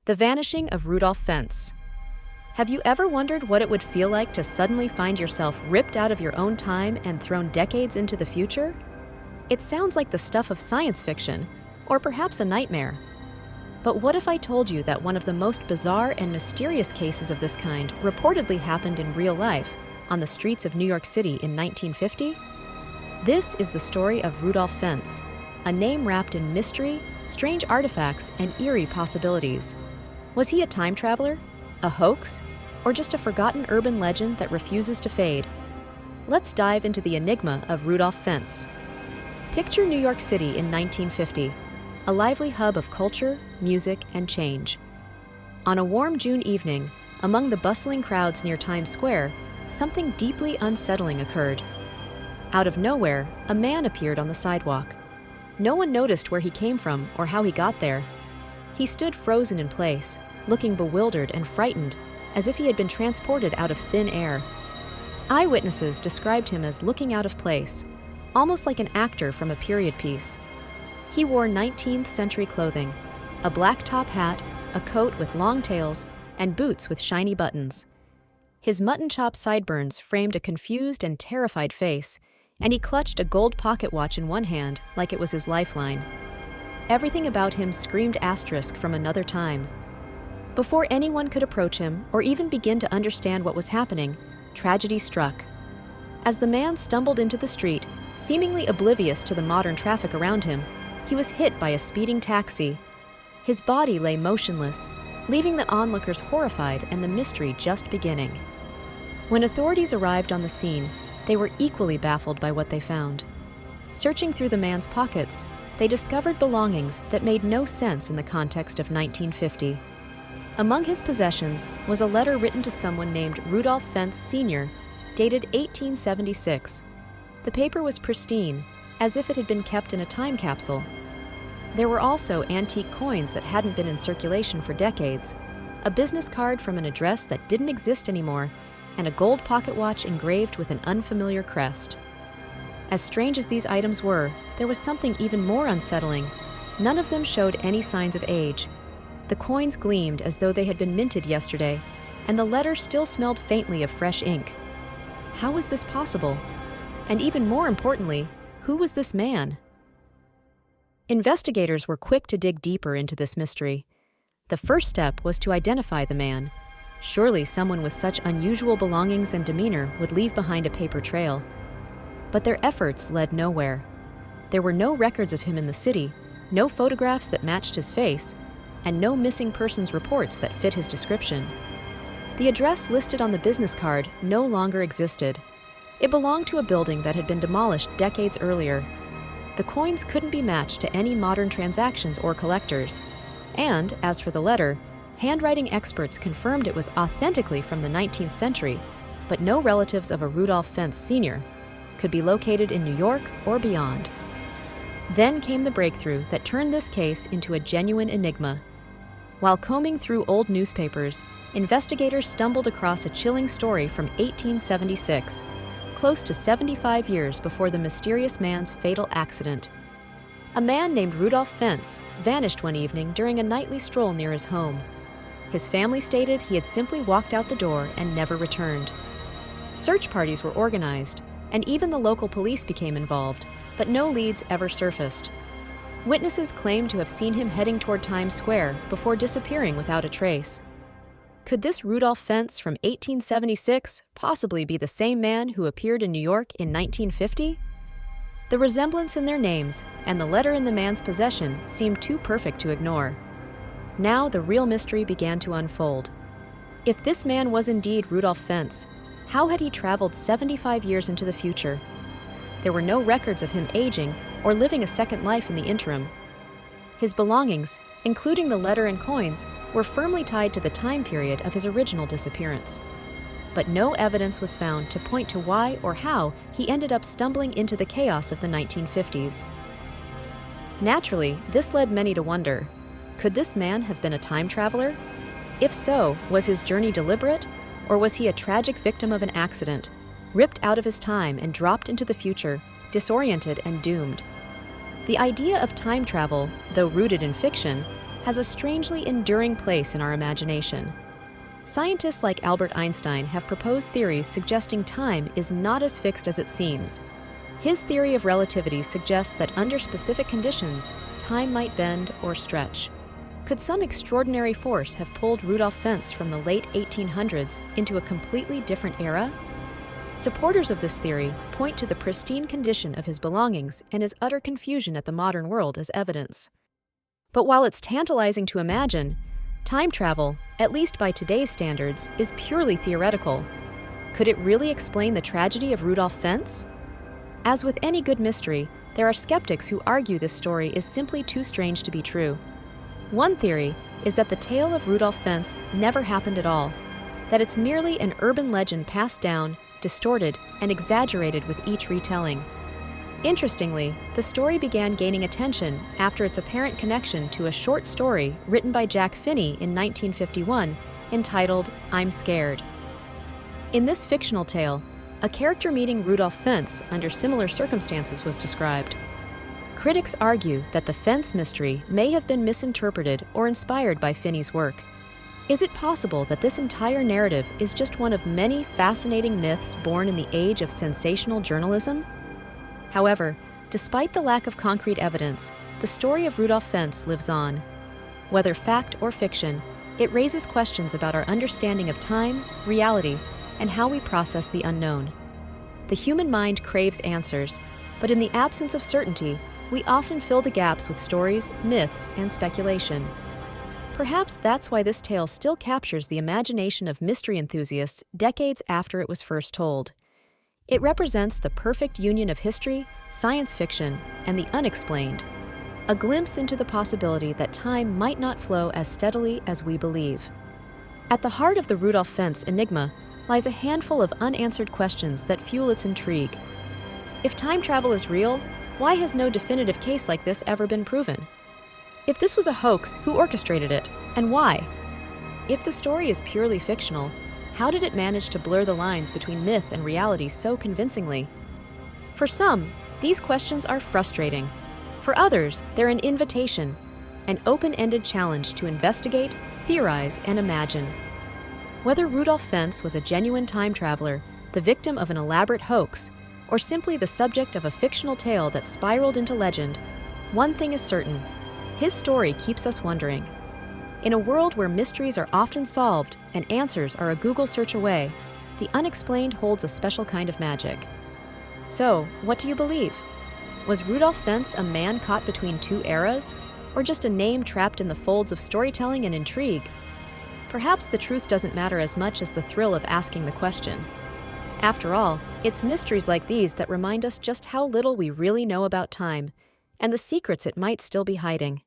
The vanishing of Rudolph Fentz. Have you ever wondered what it would feel like to suddenly find yourself ripped out of your own time and thrown decades into the future? It sounds like the stuff of science fiction, or perhaps a nightmare. But what if I told you that one of the most bizarre and mysterious cases of this kind reportedly happened in real life on the streets of New York City in 1950? This is the story of Rudolph Fentz, a name wrapped in mystery, strange artifacts, and eerie possibilities. Was he a time traveler, a hoax, or just a forgotten urban legend that refuses to fade? Let's dive into the enigma of Rudolph Fentz. Picture New York City in 1950, a lively hub of culture, music, and change. On a warm June evening, among the bustling crowds near Times Square, something deeply unsettling occurred. Out of nowhere, a man appeared on the sidewalk. No one noticed where he came from or how he got there. He stood frozen in place, looking bewildered and frightened, as if he had been transported out of thin air. Eyewitnesses described him as looking out of place, almost like an actor from a period piece. He wore 19th century clothing, a black top hat, a coat with long tails, and boots with shiny buttons. His mutton chop sideburns framed a confused and terrified face, and he clutched a gold pocket watch in one hand like it was his lifeline. Everything about him screamed asterisk from another time. Before anyone could approach him or even begin to understand what was happening, tragedy struck. As the man stumbled into the street, seemingly oblivious to the modern traffic around him, he was hit by a speeding taxi. His body lay motionless, leaving the onlookers horrified and the mystery just beginning. When authorities arrived on the scene, they were equally baffled by what they found. Searching through the man's pockets, they discovered belongings that made no sense in the context of 1950. Among his possessions was a letter written to someone named Rudolph Fentz Sr., dated 1876. The paper was pristine, as if it had been kept in a time capsule. There were also antique coins that hadn't been in circulation for decades, a business card from an address that didn't exist anymore, and a gold pocket watch engraved with an unfamiliar crest. As strange as these items were, there was something even more unsettling. None of them showed any signs of age. The coins gleamed as though they had been minted yesterday, and the letter still smelled faintly of fresh ink. How was this possible? And even more importantly, who was this man? Investigators were quick to dig deeper into this mystery. The first step was to identify the man. Surely someone with such unusual belongings and demeanor would leave behind a paper trail. But their efforts led nowhere. There were no records of him in the city, no photographs that matched his face, and no missing persons reports that fit his description. The address listed on the business card no longer existed. It belonged to a building that had been demolished decades earlier. The coins couldn't be matched to any modern transactions or collectors. And, as for the letter, handwriting experts confirmed it was authentically from the 19th century, but no relatives of a Rudolph Fentz Sr. could be located in New York or beyond. Then came the breakthrough that turned this case into a genuine enigma. While combing through old newspapers, investigators stumbled across a chilling story from 1876, close to 75 years before the mysterious man's fatal accident. A man named Rudolph Fentz vanished one evening during a nightly stroll near his home. His family stated he had simply walked out the door and never returned. Search parties were organized, and even the local police became involved, but no leads ever surfaced. Witnesses claimed to have seen him heading toward Times Square before disappearing without a trace. Could this Rudolph Fentz from 1876 possibly be the same man who appeared in New York in 1950? The resemblance in their names and the letter in the man's possession seemed too perfect to ignore. Now the real mystery began to unfold. If this man was indeed Rudolph Fentz, how had he traveled 75 years into the future? There were no records of him aging or living a second life in the interim. His belongings, including the letter and coins, were firmly tied to the time period of his original disappearance. But no evidence was found to point to why or how he ended up stumbling into the chaos of the 1950s. Naturally, this led many to wonder, could this man have been a time traveler? If so, was his journey deliberate, or was he a tragic victim of an accident, ripped out of his time and dropped into the future, disoriented and doomed? The idea of time travel, though rooted in fiction, has a strangely enduring place in our imagination. Scientists like Albert Einstein have proposed theories suggesting time is not as fixed as it seems. His theory of relativity suggests that under specific conditions, time might bend or stretch. Could some extraordinary force have pulled Rudolph Fentz from the late 1800s into a completely different era? Supporters of this theory point to the pristine condition of his belongings and his utter confusion at the modern world as evidence. But while it's tantalizing to imagine, time travel, at least by today's standards, is purely theoretical. Could it really explain the tragedy of Rudolph Fentz? As with any good mystery, there are skeptics who argue this story is simply too strange to be true. One theory is that the tale of Rudolph Fentz never happened at all, that it's merely an urban legend passed down, distorted, and exaggerated with each retelling. Interestingly, the story began gaining attention after its apparent connection to a short story written by Jack Finney in 1951 entitled I'm Scared. In this fictional tale, a character meeting Rudolph Fentz under similar circumstances was described. Critics argue that the Fentz mystery may have been misinterpreted or inspired by Finney's work. Is it possible that this entire narrative is just one of many fascinating myths born in the age of sensational journalism? However, despite the lack of concrete evidence, the story of Rudolph Fentz lives on. Whether fact or fiction, it raises questions about our understanding of time, reality, and how we process the unknown. The human mind craves answers, but in the absence of certainty, we often fill the gaps with stories, myths, and speculation. Perhaps that's why this tale still captures the imagination of mystery enthusiasts decades after it was first told. It represents the perfect union of history, science fiction, and the unexplained, a glimpse into the possibility that time might not flow as steadily as we believe. At the heart of the Rudolph Fentz enigma lies a handful of unanswered questions that fuel its intrigue. If time travel is real, why has no definitive case like this ever been proven? If this was a hoax, who orchestrated it, and why? If the story is purely fictional, how did it manage to blur the lines between myth and reality so convincingly? For some, these questions are frustrating. For others, they're an invitation, an open-ended challenge to investigate, theorize, and imagine. Whether Rudolph Fentz was a genuine time traveler, the victim of an elaborate hoax, or simply the subject of a fictional tale that spiraled into legend, one thing is certain: his story keeps us wondering. In a world where mysteries are often solved and answers are a Google search away, the unexplained holds a special kind of magic. So, what do you believe? Was Rudolph Fentz a man caught between two eras, or just a name trapped in the folds of storytelling and intrigue? Perhaps the truth doesn't matter as much as the thrill of asking the question. After all, it's mysteries like these that remind us just how little we really know about time, and the secrets it might still be hiding.